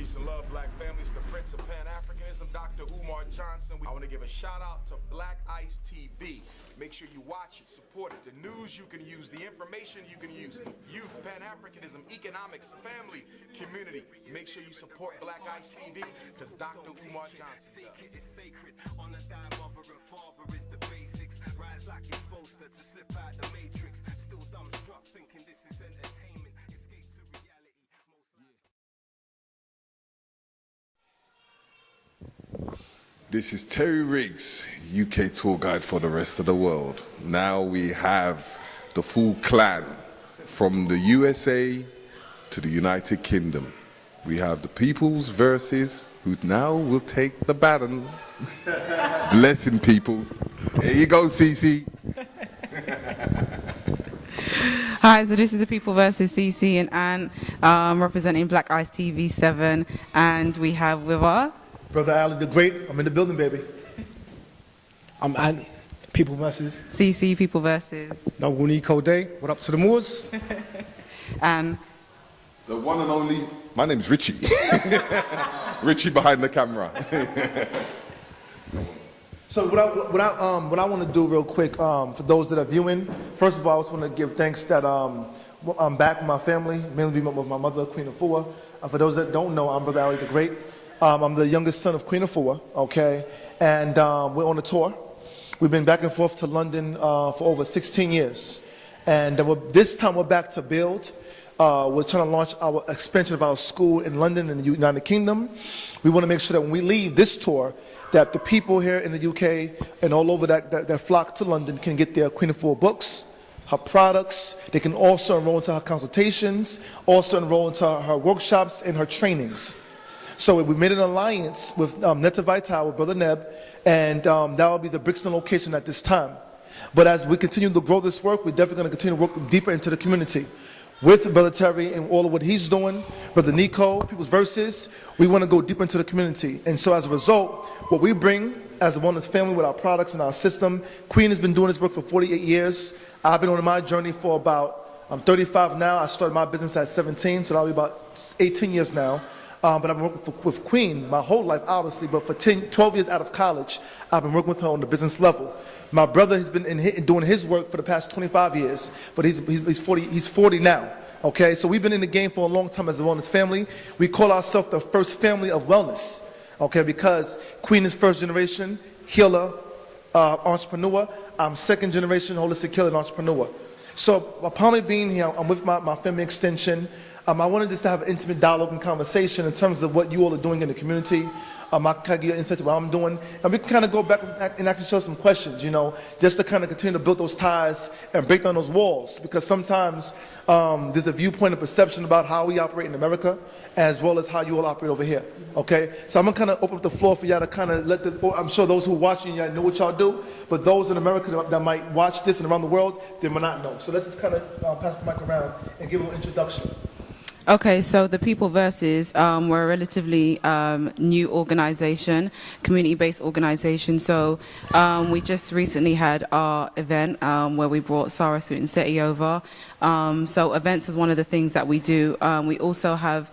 Peace and love, black families. The Prince of Pan-Africanism, Dr. Umar Johnson. I want to give a shout out to Black Ice TV. Make sure you watch it, support it. The news you can use, the information you can use. Youth, Pan-Africanism, economics, family, community. Make sure you support Black Ice TV because Dr. Umar Johnson does. Sacred. On the thigh, mother and father is the basics. Rise like it's supposed to slip out the matrix. Still dumbstruck, thinking this is entertainment. Escape to reality. This is Terry Riggs, UK tour guide for the rest of the world. Now we have the full clan from the USA to the United Kingdom. We have the PeopleVs, who now will take the baton. Blessing people. Here you go, Cece. Hi, so this is the PeopleVs, Cece and Ann, representing Black Ice TV 7, and we have with us Brother Ali the Great. I'm in the building, baby. I'm Ann, PeopleVs. CC, PeopleVs. Niko dey. What up to the Moors? And The one and only, my name's Richie. Richie behind the camera. So what I want to do real quick, for those that are viewing, first of all, I just want to give thanks that I'm back with my family, mainly with my mother, Queen Afua. For those that don't know, I'm Brother Ali the Great. I'm the youngest son of Queen Afua, okay? And we're on a tour. We've been back and forth to London for over 16 years. And this time we're back to build. We're trying to launch our expansion of our school in London and the United Kingdom. We want to make sure that when we leave this tour, that the people here in the UK and all over that flock to London can get their Queen Afua books, her products. They can also enroll into her consultations, also enroll into her workshops and her trainings. So we made an alliance with Netta Vital, with Brother Neb, and that will be the Brixton location at this time. But as we continue to grow this work, we're definitely going to continue to work deeper into the community. With Brother Terry and all of what he's doing, Brother Niko, PeopleVs, we want to go deeper into the community. And so as a result, what we bring as a wellness family with our products and our system, Queen has been doing this work for 48 years. I've been on my journey for I'm 35 now. I started my business at 17, so that'll be about 18 years now. But I've been working with Queen my whole life, obviously, but for 12 years out of college, I've been working with her on the business level. My brother has been doing his work for the past 25 years, but he's 40 now, okay? So we've been in the game for a long time as a wellness family. We call ourselves the first family of wellness, okay, because Queen is first generation healer, entrepreneur. I'm second generation holistic healer and entrepreneur. So upon me being here, I'm with my family extension. I wanted just to have an intimate dialogue and conversation in terms of what you all are doing in the community. I can give you insight to what I'm doing. And we can kind of go back and ask each other some questions, you know, just to kind of continue to build those ties and break down those walls. Because sometimes there's a viewpoint and perception about how we operate in America as well as how you all operate over here, okay? So I'm going to kind of open up the floor for y'all to kind of I'm sure those who are watching, y'all know what y'all do, but those in America that might watch this and around the world, they might not know. So let's just kind of pass the mic around and give them an introduction. okay, so the PeopleVs, we're a relatively new organization, community-based organization. So we just recently had our event where we brought Sarah Suit and Seti over. So events is one of the things that we do. We also have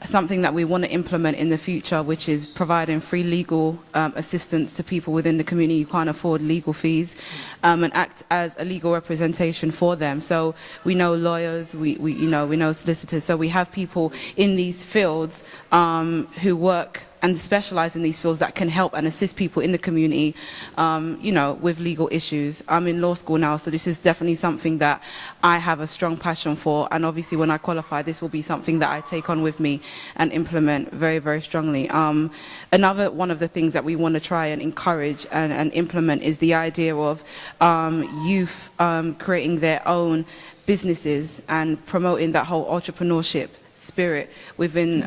something that we want to implement in the future, which is providing free legal assistance to people within the community who can't afford legal fees, and act as a legal representation for them. So we know lawyers, we know solicitors. So we have people in these fields who work and specialize in these fields that can help and assist people in the community, with legal issues. I'm in law school now, so this is definitely something that I have a strong passion for. And obviously when I qualify, this will be something that I take on with me and implement very, very strongly. Another one of the things that we want to try and encourage and implement is the idea of youth creating their own businesses and promoting that whole entrepreneurship spirit within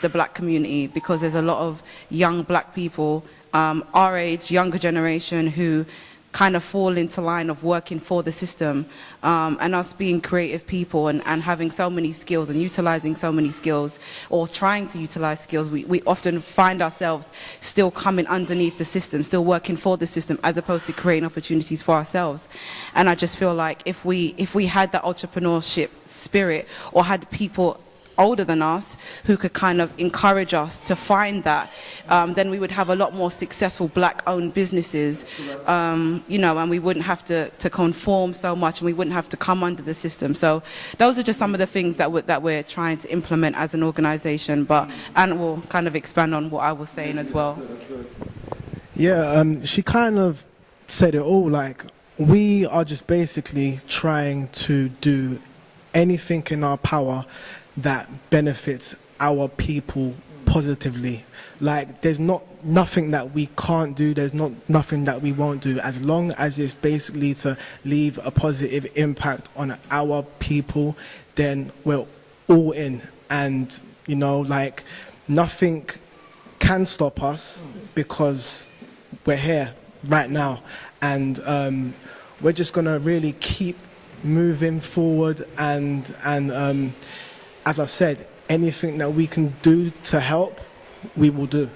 the black community, because there's a lot of young black people our age, younger generation, who kind of fall into line of working for the system, and us being creative people and having so many skills and utilizing so many skills, or trying to utilize skills, we often find ourselves still coming underneath the system, still working for the system, as opposed to creating opportunities for ourselves. And I just feel like if we had that entrepreneurship spirit, or had people older than us who could kind of encourage us to find that, then we would have a lot more successful black-owned businesses, you know, and we wouldn't have to conform so much, and we wouldn't have to come under the system. So those are just some of the things that we're trying to implement as an organization, but Anna will kind of expand on what I was saying as well. Yeah, she kind of said it all. Like, we are just basically trying to do anything in our power that benefits our people positively. Like, there's nothing that we can't do, there's nothing that we won't do, as long as it's basically to leave a positive impact on our people, then we're all in. And, you know, like, nothing can stop us because we're here right now. And we're just gonna really keep moving forward, and as I said, anything that we can do to help, we will do.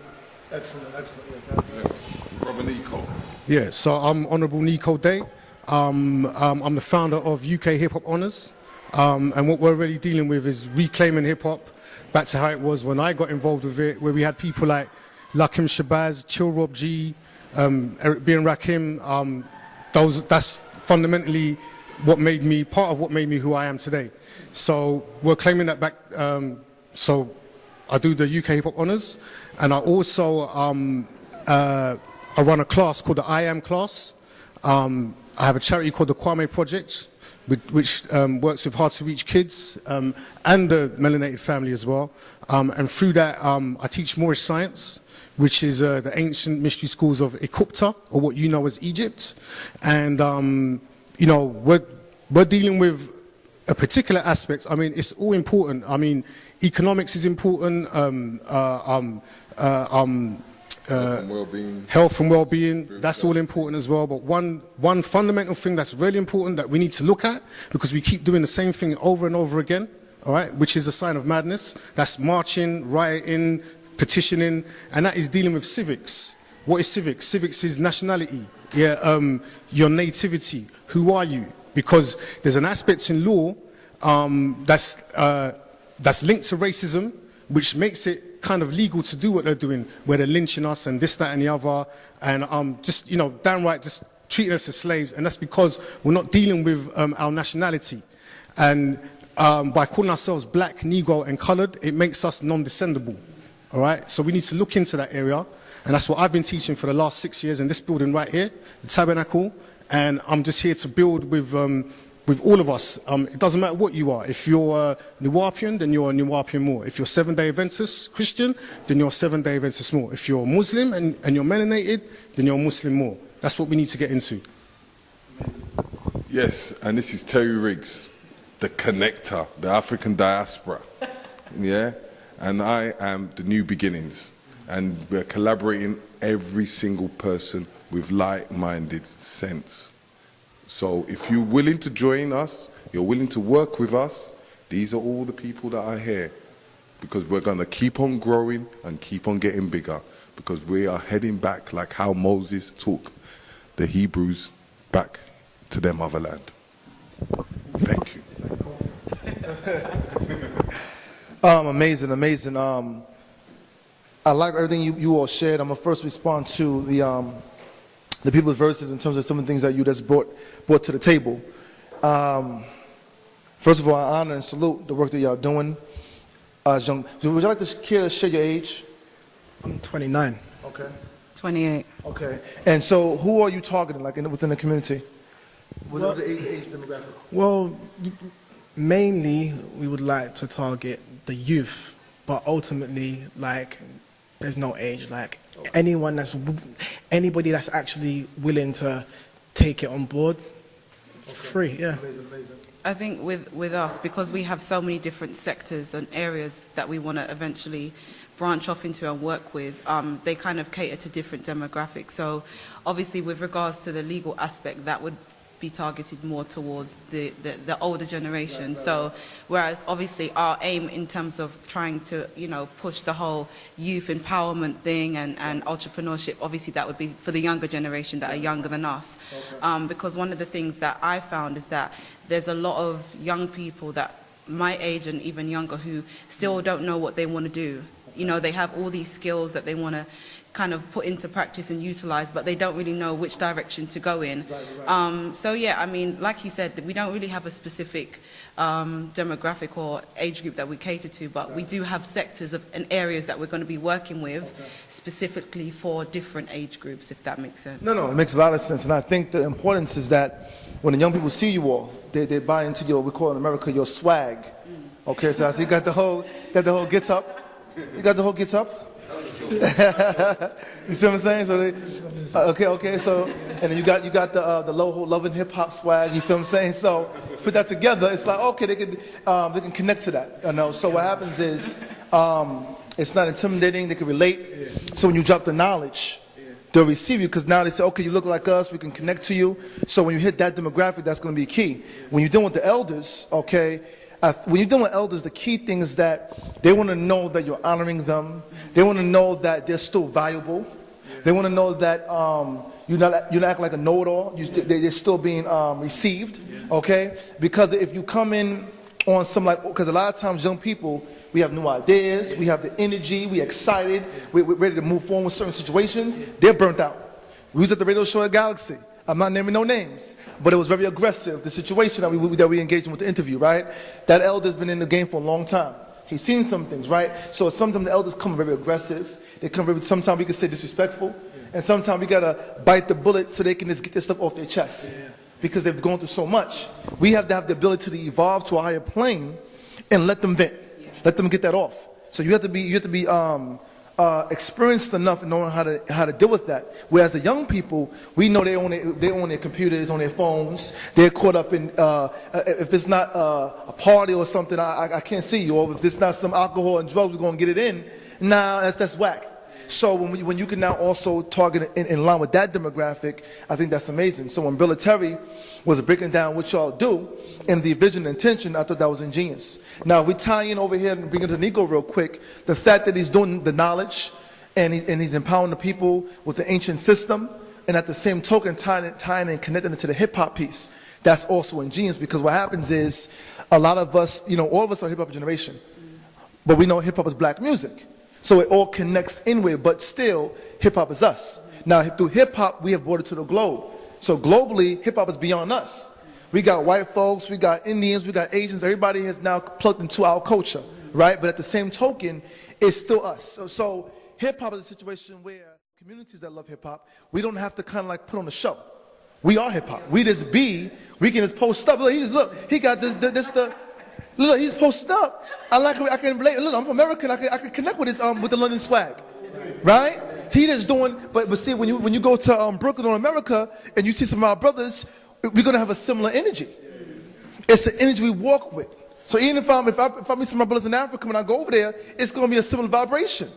Excellent, excellent. Yes. Brother Niko. Yeah, so I'm Honourable Niko Dey. I'm the founder of UK Hip Hop Honours, and what we're really dealing with is reclaiming hip hop back to how it was when I got involved with it, where we had people like Lakim Shabazz, Chill Rob G, Eric B and Rakim. That's fundamentally part of what made me who I am today. So we're claiming that back. So I do the UK Hip Hop Honours, and I also I run a class called the I Am class. I have a charity called the Kwame Project, which works with hard to reach kids and the melanated family as well. And through that, I teach Moorish science, which is the ancient mystery schools of Ecupta, or what you know as Egypt. And you know, we're dealing with a particular aspect. I mean, it's all important. I mean, economics is important. Health and well-being, that's all important as well. But one fundamental thing that's really important that we need to look at, because we keep doing the same thing over and over again, all right, which is a sign of madness. That's marching, rioting, petitioning, and that is dealing with civics. What is civics? Civics is nationality, yeah, your nativity. Who are you? Because there's an aspect in law that's linked to racism, which makes it kind of legal to do what they're doing, where they're lynching us and this, that, and the other, and just, you know, downright just treating us as slaves. And that's because we're not dealing with our nationality. And by calling ourselves black, Negro, and coloured, it makes us non-descendable. All right, so we need to look into that area, and that's what I've been teaching for the last 6 years in this building right here, the Tabernacle. And I'm just here to build with all of us. It doesn't matter what you are. If you're a Nuwapian, then you're a Nuwapian more. If you're Seventh-day Adventist Christian, then you're a Seventh-day Adventist more. If you're Muslim and you're melanated, then you're a Muslim more. That's what we need to get into. Yes, and this is Terry Riggs, the connector, the African diaspora. Yeah, and I am the New Beginnings, and we're collaborating every single person with like-minded sense. So if you're willing to join us, you're willing to work with us, these are all the people that are here, because we're going to keep on growing and keep on getting bigger, because we are heading back like how Moses took the Hebrews back to their motherland. Thank you. Amazing, amazing. I like everything you all shared. I'm gonna first respond to the people's verses in terms of some of the things that you just brought to the table. First of all, I honor and salute the work that y'all doing. Would you like to care to share your age? I'm 29. Okay. 28. Okay. And so, who are you targeting, like within the community? Within the age demographic? Well, mainly we would like to target the youth, but ultimately, like, there's no age. Like, anybody that's actually willing to take it on board, free, yeah. Amazing, amazing. I think with us, because we have so many different sectors and areas that we want to eventually branch off into and work with, they kind of cater to different demographics. So obviously with regards to the legal aspect, that would be targeted more towards the older generation. So whereas obviously our aim in terms of trying to, you know, push the whole youth empowerment thing and entrepreneurship, obviously that would be for the younger generation that are younger than us. Because one of the things that I found is that there's a lot of young people that my age and even younger who still don't know what they want to do. You know, they have all these skills that they want to kind of put into practice and utilize, but they don't really know which direction to go in. So yeah, I mean, like he said, we don't really have a specific demographic or age group that we cater to, but we do have sectors and areas that we're going to be working with specifically for different age groups, if that makes sense. No, it makes a lot of sense, and I think the importance is that when the young people see you all, they buy into your, we call in America, your swag. Okay, so you got the whole get up. You got the whole get up. You see what I'm saying? So okay. So and then you got the low love and hip hop swag. You feel what I'm saying? So put that together. It's like okay, they can connect to that. You know. So what happens is it's not intimidating. They can relate. So when you drop the knowledge, they'll receive you because now they say, okay, you look like us. We can connect to you. So when you hit that demographic, that's going to be key. When you're dealing with the elders, okay. When you're dealing with elders, the key thing is that they want to know that you're honoring them. They want to know that they're still valuable. They want to know that you're not acting like a know-it-all. They're still being received, okay? Because if you come in on some because a lot of times young people, we have new ideas, we have the energy, we're excited, we're ready to move forward with certain situations. They're burnt out. We was at the radio show at Galaxy. I'm not naming no names, but it was very aggressive, the situation that we engaged in with the interview, right? That elder's been in the game for a long time. He's seen some things, right? So sometimes the elders come very aggressive. They come sometimes we can say disrespectful, and sometimes we gotta bite the bullet so they can just get their stuff off their chest because they've gone through so much. We have to have the ability to evolve to a higher plane and let them vent, let them get that off. So you have to be experienced enough in knowing how to deal with that. Whereas the young people, we know they own their computers, on their phones. They're caught up in if it's not a party or something, I can't see you. Or if it's not some alcohol and drugs, we're gonna get it in. Nah, that's whack. So when you can now also target in line with that demographic, I think that's amazing. So when Bill Terry was breaking down what y'all do and the vision and intention, I thought that was ingenious. Now we tie in over here and bring it to Niko real quick. The fact that he's doing the knowledge and he's empowering the people with the ancient system, and at the same token tying and connecting it to the hip hop piece. That's also ingenious because what happens is a lot of us, all of us are hip hop generation, but we know hip hop is black music. So it all connects inward, but still, hip-hop is us. Now, through hip-hop, we have brought it to the globe. So globally, hip-hop is beyond us. We got white folks, we got Indians, we got Asians. Everybody has now plugged into our culture, right? But at the same token, it's still us. So hip-hop is a situation where communities that love hip-hop, we don't have to kind of like put on a show. We are hip-hop. We can just post up. Look, he got look, he's posted up. I can relate. Look, I'm from America. I can connect with with the London swag, right? He just doing. But see, when you go to Brooklyn or America and you see some of our brothers, we're gonna have a similar energy. It's the energy we walk with. So even if I meet some of my brothers in Africa, when I go over there, it's gonna be a similar vibration,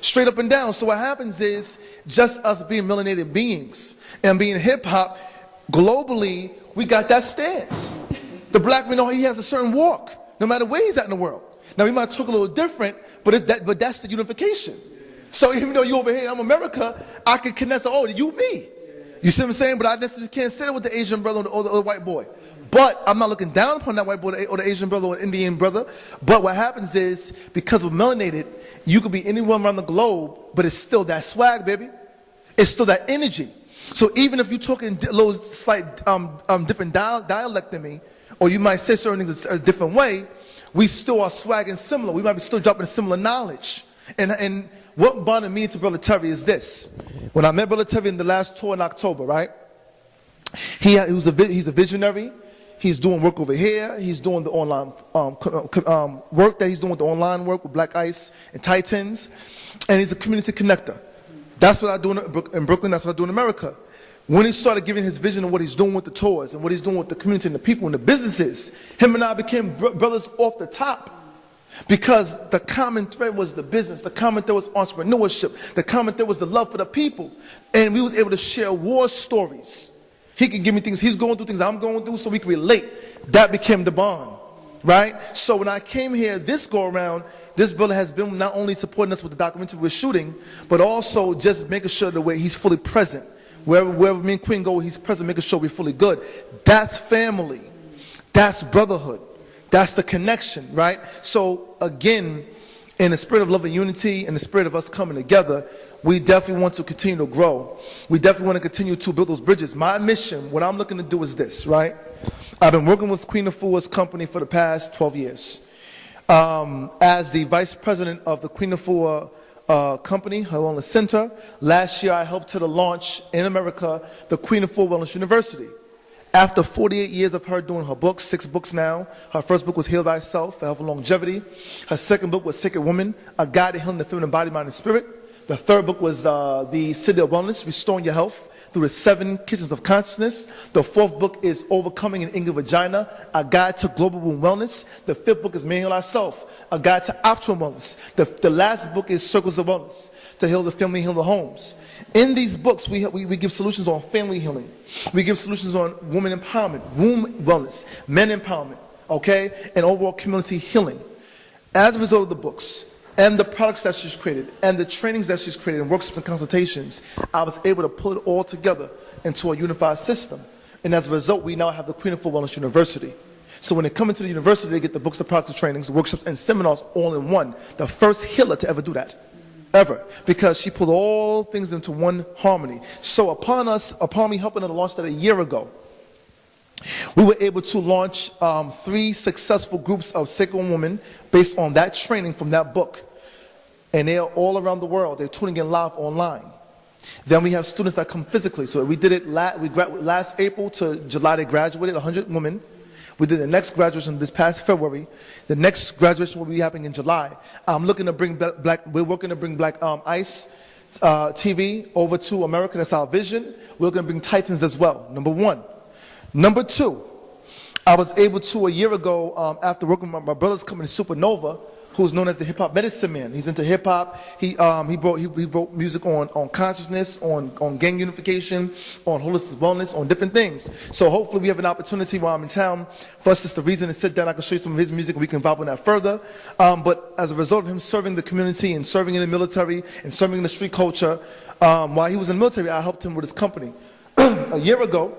straight up and down. So what happens is just us being melanated beings and being hip hop globally, we got that stance. The black man, he has a certain walk, no matter where he's at in the world. Now, we might talk a little different, but that's the unification. So even though you're over here, I'm America, I can connect to, you me. You see what I'm saying? But I necessarily can't say that with the Asian brother or the white boy. But I'm not looking down upon that white boy or the Asian brother or the Indian brother. But what happens is, because we're melanated, you could be anyone around the globe, but it's still that swag, baby. It's still that energy. So even if you're talking a little slight different dialect than me, or you might say certain things a different way, we still are swagging similar. We might be still dropping similar knowledge. And what bonded me to Brother Terry is this. When I met Brother Terry in the last tour in October, right? He's a visionary. He's doing work over here. He's doing the online work that he's doing with the online work with Black Ice and Titans. And he's a community connector. That's what I do in Brooklyn. That's what I do in America. When he started giving his vision of what he's doing with the tours and what he's doing with the community and the people and the businesses, him and I became brothers off the top. Because the common thread was the business, the common thread was entrepreneurship, the common thread was the love for the people. And we was able to share war stories. He could give me things, he's going through things I'm going through, so we could relate. That became the bond, right? So when I came here this go around, this brother has been not only supporting us with the documentary we're shooting, but also just making sure the way he's fully present. Wherever me and Queen go, he's present, making sure we're fully good. That's family. That's brotherhood. That's the connection, right? So again, in the spirit of love and unity, in the spirit of us coming together, we definitely want to continue to grow. We definitely want to continue to build those bridges. My mission, what I'm looking to do is this, right? I've been working with Queen Afua's company for the past 12 years. As the vice president of the Queen Afua company, her wellness center. Last year, I helped her to launch in America the Queen Afua Wellness University. After 48 years of her doing her books, 6 books now, her first book was Heal Thyself, Health and Longevity. Her second book was Sacred Woman, A Guide to Healing the Feminine Body, Mind, and Spirit. The third book was The City of Wellness, Restoring Your Health through the 7 Kitchens of Consciousness. The fourth book is Overcoming an Inguinal Vagina, A Guide to Global Wound Wellness. The fifth book is May Heal Ourself, A Guide to Optimal Wellness. The last book is Circles of Wellness, to heal the family, heal the homes. In these books, we give solutions on family healing. We give solutions on women empowerment, womb wellness, men empowerment, okay, and overall community healing. As a result of the books and the products that she's created and the trainings that she's created and workshops and consultations, I was able to pull it all together into a unified system. And as a result, we now have the Queen Afua Wellness University. So when they come into the university, they get the books, the products, the trainings, the workshops, and seminars all in one. The first healer to ever do that. Ever, because she pulled all things into one harmony. So upon me helping her to launch that a year ago, we were able to launch 3 successful groups of sacred women based on that training from that book. And they are all around the world. They're tuning in live online. Then we have students that come physically. So we did it last April to July. They graduated, 100 women. We did the next graduation this past February. The next graduation will be happening in July. I'm looking to bring we're working to bring Black Ice TV over to America. That's our vision. We're going to bring Titans as well, number 1. Number 2, I was able to, a year ago, after working with my brother's company, Supernova, who's known as the hip-hop medicine man. He's into hip-hop. He wrote music on consciousness, on gang unification, on holistic wellness, on different things. So hopefully we have an opportunity while I'm in town for us just the reason to sit down. I can show you some of his music and we can vibe on that further. But as a result of him serving the community and serving in the military and serving in the street culture, while he was in the military, I helped him with his company. A year ago,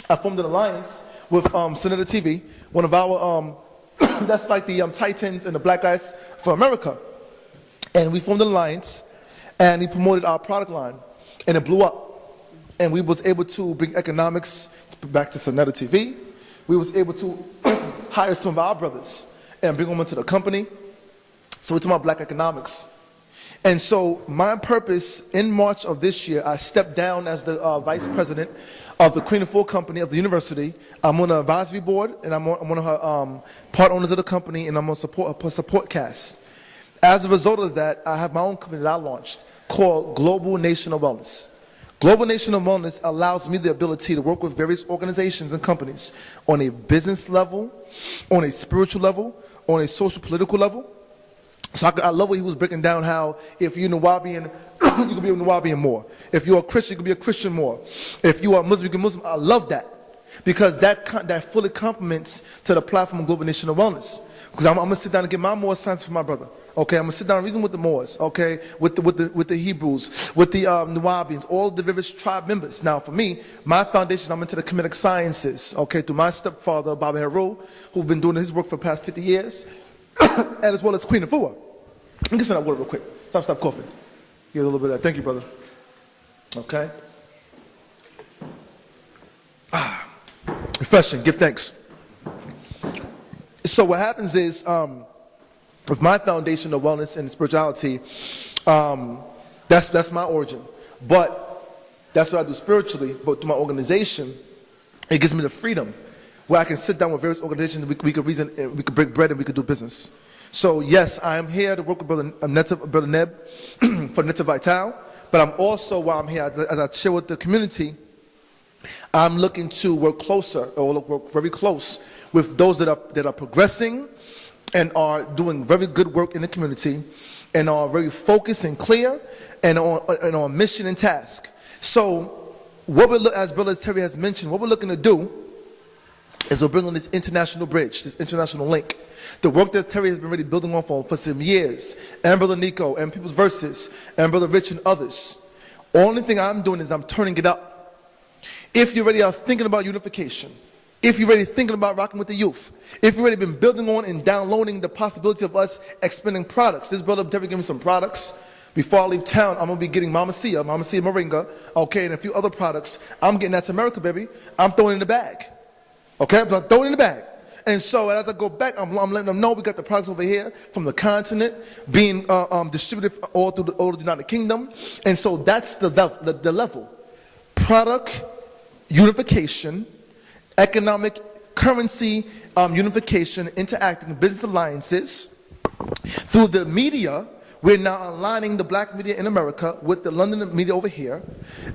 I formed an alliance with Senator TV, one of our that's like the Titans and the Black Ice for America. And we formed an alliance, and he promoted our product line, and it blew up. And we was able to bring economics back to Senator TV. We was able to hire some of our brothers and bring them into the company. So we're talking about black economics. And so my purpose, in March of this year, I stepped down as the vice president of the Queen Afua company of the university. I'm on the advisory board, and I'm one of her part owners of the company, and I'm on support cast. As a result of that, I have my own company that I launched called Global Nation of Wellness. Global Nation of Wellness allows me the ability to work with various organizations and companies on a business level, on a spiritual level, on a social political level. So I love what he was breaking down, how if you're Nawabian, you can be a Nawabian more. If you're a Christian, you can be a Christian more. If you are Muslim, you can be Muslim. I love that, because that fully complements to the platform of Global Nation of Wellness. Because I'm going to sit down and get my Moor science for my brother. Okay, I'm going to sit down and reason with the Moors, okay, with the Hebrews, with the Nawabians, all the various tribe members. Now, for me, my foundation, I'm into the Kemetic sciences, okay, through my stepfather, Baba Heru, who's been doing his work for the past 50 years, and as well as Queen Afua. Let me get some of that water real quick. Stop coughing. Get a little bit of that. Thank you, brother. Okay. Refreshing. Give thanks. So what happens is, with my foundation of wellness and spirituality, that's my origin. But that's what I do spiritually. But through my organization, it gives me the freedom where I can sit down with various organizations. We could reason, we could break bread, and we could do business. So yes, I am here to work with Brother Neb for Netta Vital, but I'm also, while I'm here, as I share with the community, I'm looking to work closer, or work very close with those that are progressing and are doing very good work in the community and are very focused and clear and on mission and task. So what as Brother Terry has mentioned, what we're looking to do is we're bringing this international bridge, this international link. The work that Terry has been really building on for some years, and Brother Niko, and PeopleVs, and Brother Rich, and others. Only thing I'm doing is I'm turning it up. If you already are thinking about unification, if you're already thinking about rocking with the youth, if you've already been building on and downloading the possibility of us expanding products. This brother Terry gave me some products. Before I leave town, I'm going to be getting Mama Sia Moringa, okay, and a few other products. I'm getting that to America, baby. I'm throwing it in the bag. Okay, I'm throwing it in the bag. And so as I go back, I'm letting them know we got the products over here from the continent being distributed all through the United Kingdom. And so that's the level. Product unification, economic currency unification, interacting business alliances. Through the media, we're now aligning the black media in America with the London media over here.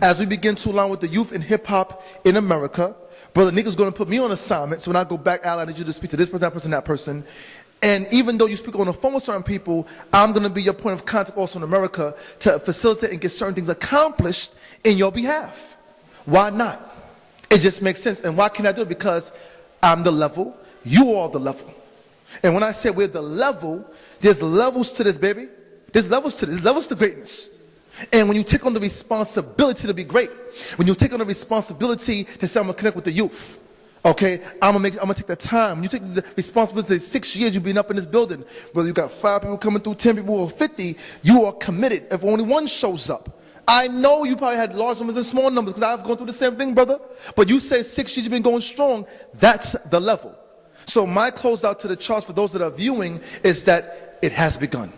As we begin to align with the youth in hip-hop in America, Brother Niko's going to put me on assignment, so when I go back, Al, I need you to speak to this person, that person. And even though you speak on the phone with certain people, I'm going to be your point of contact also in America to facilitate and get certain things accomplished in your behalf. Why not? It just makes sense. And why can I do it? Because I'm the level, you are the level. And when I say we're the level, there's levels to this, baby. There's levels to this. There's levels to greatness. And when you take on the responsibility to be great, when you take on the responsibility to say I'm going to connect with the youth, okay, I'm going to take that time. When you take the responsibility, 6 years you've been up in this building, whether you got 5 people coming through, 10 people, or 50, you are committed. If only one shows up, I know you probably had large numbers and small numbers because I've gone through the same thing, brother. But you say 6 years you've been going strong, that's the level. So my closeout to the charts for those that are viewing is that it has begun.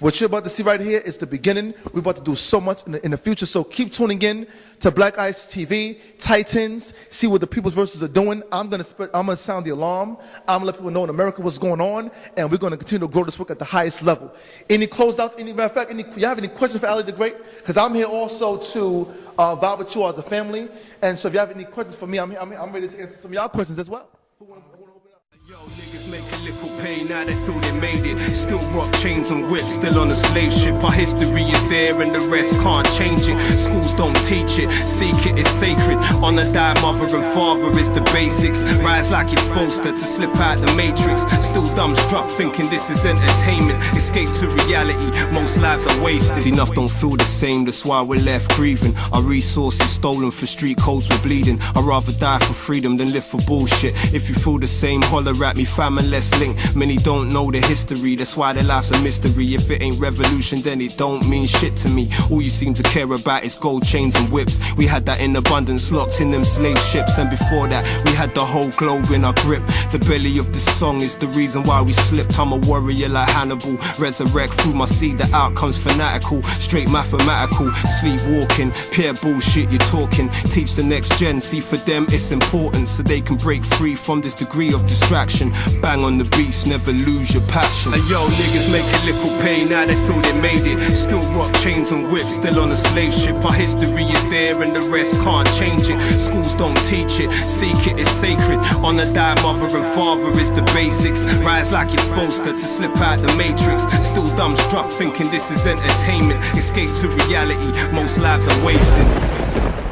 What you're about to see right here is the beginning. We're about to do so much in the future. So keep tuning in to Black Ice TV, Titans, see what the People's Verses are doing. I'm gonna sound the alarm. I'm gonna let people know in America what's going on, and we're gonna continue to grow this work at the highest level. Any closeouts? Matter of fact, you have any questions for Ali the Great? Because I'm here also to vibe with you as a family. And so if you have any questions for me, I'm ready to answer some of y'all questions as well. Who wanna open up? Yo, niggas make a little pay, now they feel they made it. Still rock chains and whips, still on a slave ship. Our history is there and the rest can't change it. Schools don't teach it, seek it, it's sacred. Honor thy mother and father is the basics. Rise like you're supposed to slip out the matrix. Still dumbstruck thinking this is entertainment. Escape to reality, most lives are wasted. See, enough don't feel the same, that's why we're left grieving. Our resources stolen for street codes, we're bleeding. I'd rather die for freedom than live for bullshit. If you feel the same, holler at me, fam, and let's link. Many don't know the history, that's why their life's a mystery. If it ain't revolution, then it don't mean shit to me. All you seem to care about is gold chains and whips. We had that in abundance, locked in them slave ships. And before that, we had the whole globe in our grip. The belly of the song is the reason why we slipped. I'm a warrior like Hannibal, resurrect through my seed. The outcome's fanatical, straight mathematical. Sleepwalking, pure bullshit you're talking. Teach the next gen, see for them it's important, so they can break free from this degree of distraction. Bang on the beats, never lose your passion. And yo, niggas make a little pay, now they feel they made it. Still rock chains and whips, still on a slave ship. Our history is there and the rest can't change it. Schools don't teach it, seek it, it's sacred. Honor thy mother and father is the basics. Rise like you're supposed to slip out the matrix. Still dumbstruck thinking this is entertainment. Escape to reality, most lives are wasted.